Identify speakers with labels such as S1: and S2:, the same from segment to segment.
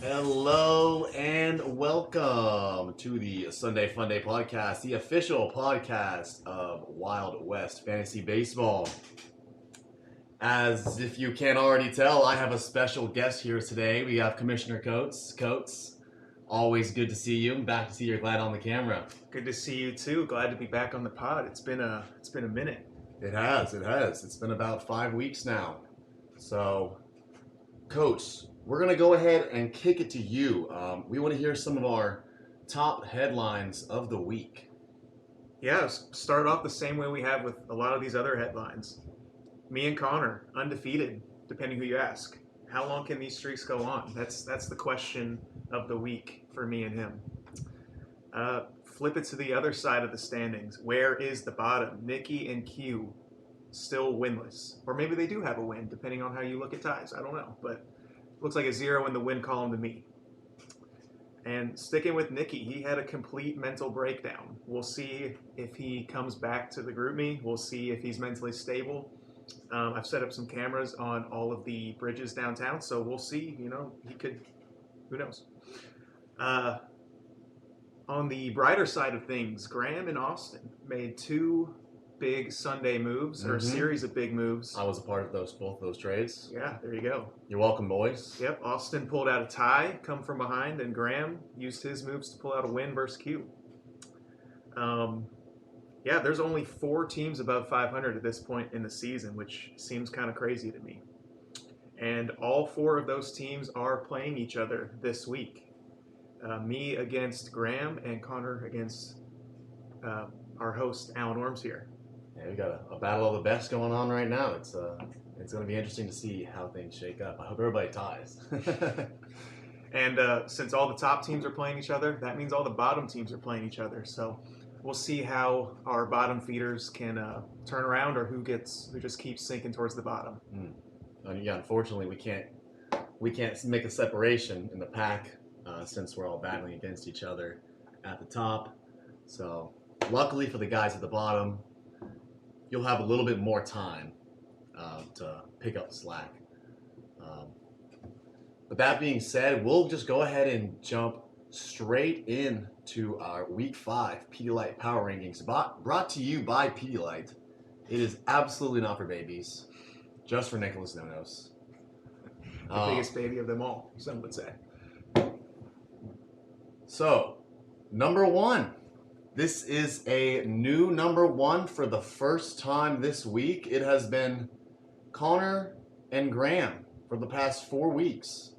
S1: Hello and welcome to the Sunday FUNDAY podcast, the official podcast of Wild West Fantasy Baseball. As if you can't already tell, I have a special guest here today. We have Commissioner Coates. Coates, always good to see you. I'm back to see you're glad on the camera.
S2: Good to see you too. Glad to be back on the pod. It's been a minute.
S1: It has. It's been about 5 weeks now. So, Coach, we're going to go ahead and kick it to you. We want to hear some of our top headlines of the week.
S2: Yeah, start off the same way we have with a lot of these other headlines. Me and Connor, undefeated, depending who you ask. How long can these streaks go on? That's the question of the week for me and him. Flip it to the other side of the standings. Where is the bottom? Nikki and Q still winless. Or maybe they do have a win, depending on how you look at ties. I don't know, but looks like a 0 in the win column to me. And sticking with Nikki, he had a complete mental breakdown. We'll see if he comes back to the group me. We'll see if he's mentally stable. I've set up some cameras on all of the bridges downtown, so we'll see. He could, who knows. On the brighter side of things, Graham and Austin made two big Sunday moves, or a series of big moves.
S1: I was a part of both those trades.
S2: Yeah, there you go.
S1: You're welcome, boys.
S2: Yep, Austin pulled out a tie, come from behind, and Graham used his moves to pull out a win versus Q. Yeah, there's only 4 teams above 500 at this point in the season, which seems kind of crazy to me. And all 4 of those teams are playing each other this week. Me against Graham and Connor against our host, Alan Orms here.
S1: Yeah, we got a battle of the best going on right now. It's going to be interesting to see how things shake up. I hope everybody ties.
S2: And since all the top teams are playing each other, that means all the bottom teams are playing each other. So we'll see how our bottom feeders can turn around, or who just keeps sinking towards the bottom.
S1: Yeah, unfortunately, we can't make a separation in the pack since we're all battling against each other at the top. So luckily for the guys at the bottom, you'll have a little bit more time to pick up the slack. But that being said, we'll just go ahead and jump straight into our Week 5 Pedialyte Power Rankings, brought to you by Pedialyte. It is absolutely not for babies, just for Nicholas Nonos.
S2: The biggest baby of them all, some would say.
S1: So, number 1. This is a new number 1 for the first time this week. It has been Connor and Graham for the past 4 weeks.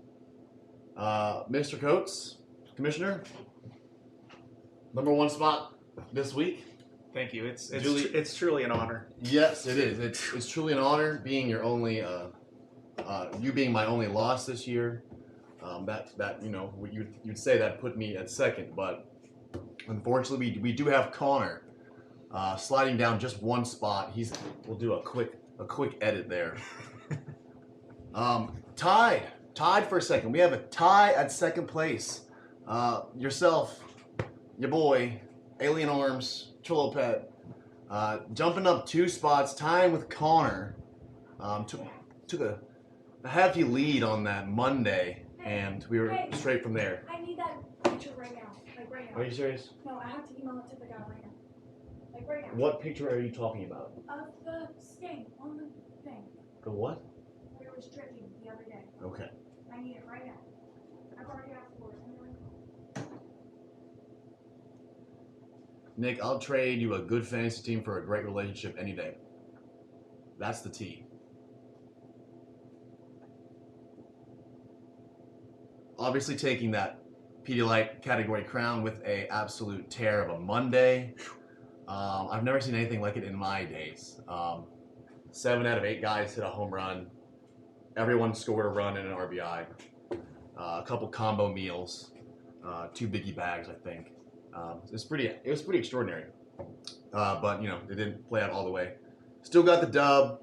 S1: Mr. Coates, Commissioner, number 1 spot this week.
S2: Thank you. It's truly an honor.
S1: Yes, it is. It's truly an honor being your only, you being my only loss this year. You'd say that put me at second, but unfortunately, we do have Connor sliding down just 1 spot. We'll do a quick edit there. Tied for a second. We have a tie at second place. Yourself, your boy, Alien Arms, Cholo Pet, jumping up 2 spots, tying with Connor. Took a heavy lead on that Monday, and we were straight from there.
S3: I need that picture right now. Like right now.
S1: Are you serious?
S3: No, I have to email it to the guy right now. Like right now.
S1: What picture are you talking about?
S3: Of the stain on the thing.
S1: The what?
S3: Where it was dripping the other day.
S1: Okay.
S3: I need it right now. I've already asked for it.
S1: Nick, I'll trade you a good fantasy team for a great relationship any day. That's the T. Obviously taking that Pedialyte category crown with a absolute tear of a Monday. I've never seen anything like it in my days. 7 out of 8 guys hit a home run. Everyone scored a run and an RBI. A couple combo meals. 2 biggie bags, I think. It was pretty extraordinary. But it didn't play out all the way. Still got the dub.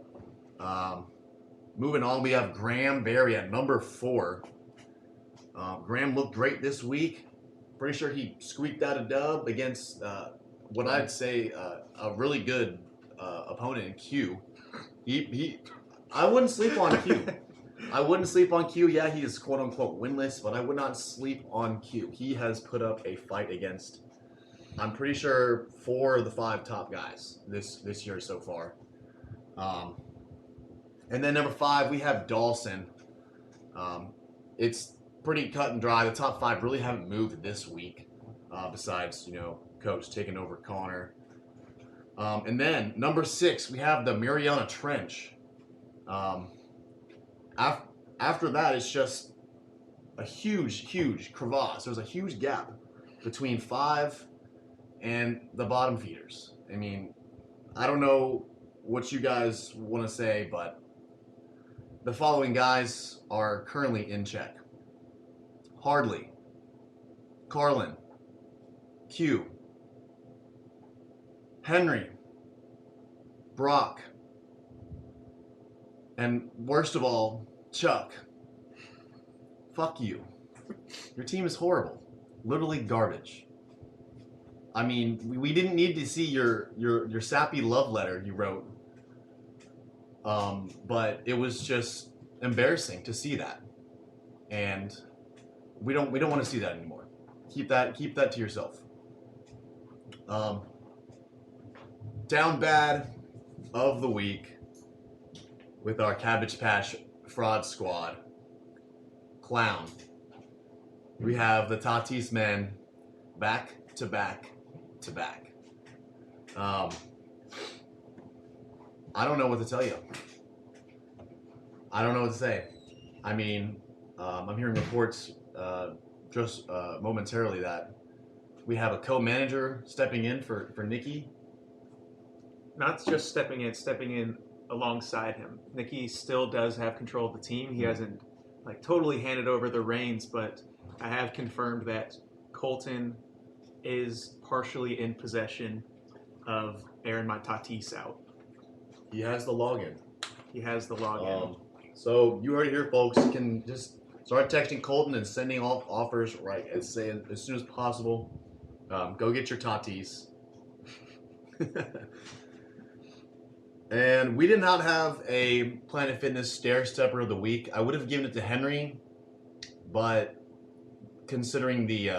S1: Moving on, we have Graham Berry at number 4. Graham looked great this week. Pretty sure he squeaked out a dub against what I'd say a really good opponent in Q. I wouldn't sleep on Q. I wouldn't sleep on Q. Yeah, he is quote unquote winless, but I would not sleep on Q. He has put up a fight against, I'm pretty sure, 4 of the 5 top guys this year so far. And then number 5, we have Dawson. It's pretty cut and dry. The top 5 really haven't moved this week, besides, Coach taking over Connor. And then number 6, we have the Mariana Trench. After that, it's just a huge crevasse. There's a huge gap between 5 and the bottom feeders. I mean, I don't know what you guys want to say, but the following guys are currently in check: Hardley, Carlin, Q, Henry, Brock, and worst of all, Chuck. Fuck you. Your team is horrible. Literally garbage. I mean, we didn't need to see your sappy love letter you wrote. But it was just embarrassing to see that. And we don't want to see that anymore. Keep that to yourself. Down bad of the week with our Cabbage Patch Fraud Squad. Clown. We have the Tatis men back to back to back. I don't know what to tell you. I don't know what to say. I mean, I'm hearing reports just momentarily that we have a co-manager stepping in for Nikki.
S2: Not just stepping in alongside him. Nikki still does have control of the team. He hasn't totally handed over the reins, but I have confirmed that Colton is partially in possession of airing my Tatis out.
S1: He has the login. So you heard it here, folks. You can just start texting Colton and sending off offers as soon as possible. Go get your Tatis. And we did not have a Planet Fitness Stair Stepper of the Week. I would have given it to Henry, but considering the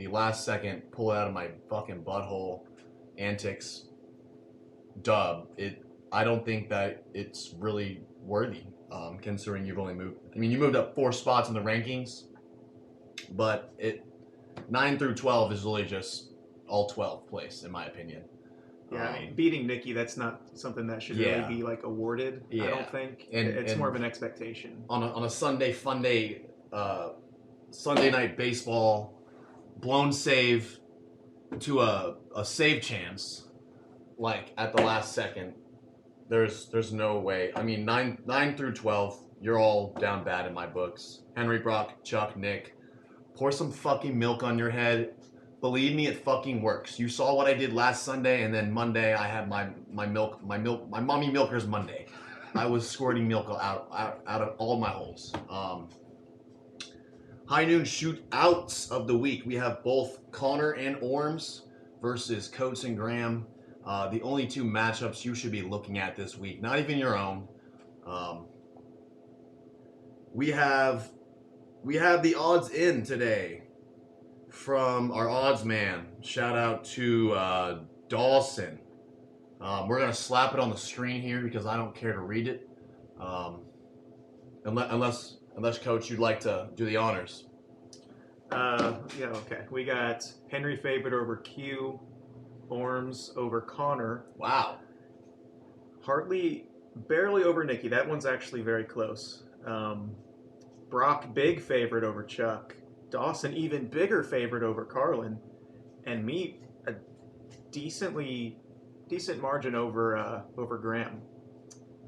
S1: last second pull out of my fucking butthole antics dub, I don't think that it's really worthy, considering you've only moved. I mean, you moved up 4 spots in the rankings, but 9 through 12 is really just all 12th place, in my opinion.
S2: Yeah, beating Nikki, that's not something that should really be awarded. Yeah. I don't think it's more of an expectation.
S1: On a Sunday FUNDAY, Sunday night baseball, blown save to a save chance, at the last second. There's no way. I mean, 9 through 12, you're all down bad in my books. Henry, Brock, Chuck, Nick, pour some fucking milk on your head. Believe me, it fucking works. You saw what I did last Sunday, and then Monday I had my mommy milkers Monday. I was squirting milk out of all my holes. High noon shootouts of the week. We have both Connor and Orms versus Coates and Graham. The only 2 matchups you should be looking at this week, not even your own. We have the odds in today from our odds man. Shout out to Dawson. We're gonna slap it on the screen here because I don't care to read it. Unless Coach, you'd like to do the honors.
S2: Yeah, okay. We got Henry favored over Q, Orms over Connor.
S1: Wow.
S2: Hartley barely over Nikki. That one's actually very close. Brock big favorite over Chuck. Dawson even bigger favorite over Carlin. And me a decent margin over Graham.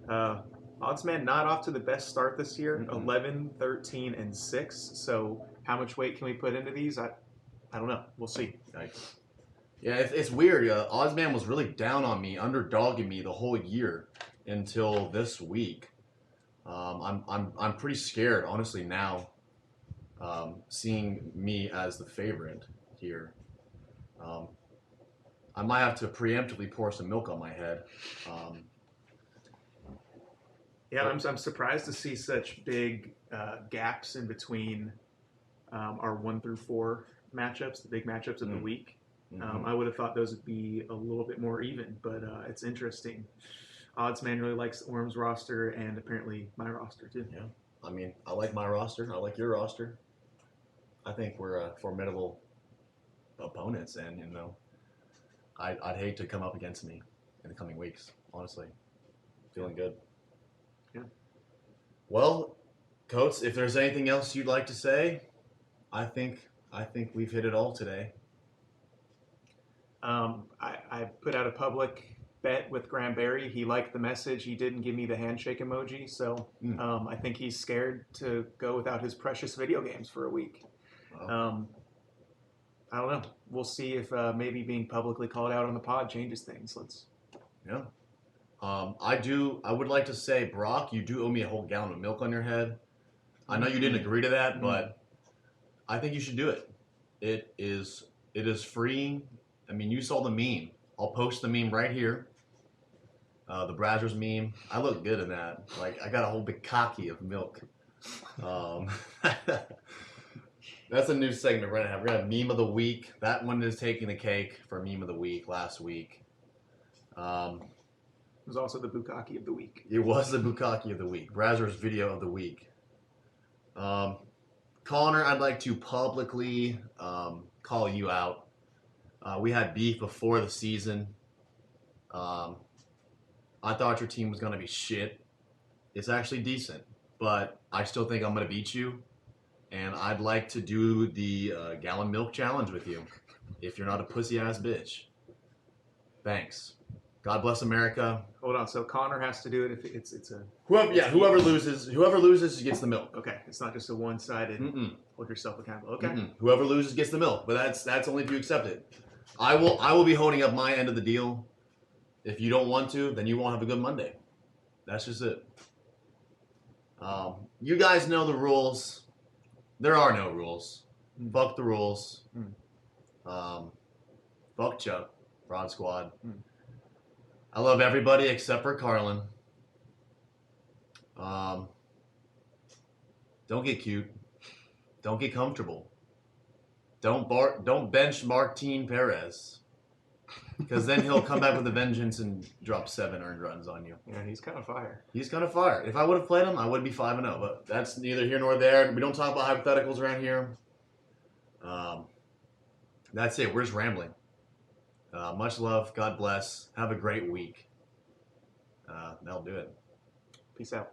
S2: Oddsman not off to the best start this year. 11, 13, and 6. So how much weight can we put into these? I don't know. We'll see.
S1: Nice. Yeah, it's weird. Oddsman was really down on me, underdogging me the whole year until this week. I'm pretty scared, honestly, now, seeing me as the favorite here. I might have to preemptively pour some milk on my head.
S2: Yeah, I'm surprised to see such big gaps in between our 1 through 4 matchups, the big matchups of the week. I would have thought those would be a little bit more even, but it's interesting. Odds man really likes Orm's roster and apparently my roster too.
S1: Yeah. I mean, I like my roster. I like your roster. I think we're formidable opponents, and I'd hate to come up against me in the coming weeks. Honestly, feeling good.
S2: Yeah.
S1: Well, Coates, if there's anything else you'd like to say, I think we've hit it all today.
S2: I put out a public bet with Graham Berry. He liked the message. He didn't give me the handshake emoji, so I think he's scared to go without his precious video games for a week.
S1: Wow.
S2: I don't know. We'll see if maybe being publicly called out on the pod changes things.
S1: Yeah. I would like to say, Brock, you do owe me a whole gallon of milk on your head. I know you didn't agree to that, but I think you should do it. It is free. I mean, you saw the meme. I'll post the meme right here. The Brazzers meme. I look good in that. Like, I got a whole big cocky of milk. That's a new segment we're gonna have. We're gonna have meme of the week. That one is taking the cake for meme of the week last week.
S2: It was also the Bukkake of the week.
S1: It was the Bukkake of the week. Brazzers video of the week. Connor, I'd like to publicly call you out. We had beef before the season. I thought your team was going to be shit. It's actually decent, but I still think I'm going to beat you. And I'd like to do the gallon milk challenge with you if you're not a pussy-ass bitch. Thanks. God bless America.
S2: Hold on. So Connor has to do it if it's a
S1: Whoever loses gets the milk.
S2: okay. It's not just a one-sided. Hold yourself accountable. Okay.
S1: Whoever loses gets the milk, but that's only if you accept it. I will be holding up my end of the deal. If you don't want to, then you won't have a good Monday. That's just it. You guys know the rules. There are no rules. Fuck the rules. Fuck Chuck. Fraud Squad. I love everybody except for Carlin. Don't get cute. Don't get comfortable. Don't bench Martin Perez. Because then he'll come back with a vengeance and drop 7 earned runs on you.
S2: Yeah, he's kind of fire.
S1: He's kind of fire. If I would have played him, I would be 5-0. But that's neither here nor there. We don't talk about hypotheticals around here. That's it. We're just rambling. Much love. God bless. Have a great week. That'll do it.
S2: Peace out.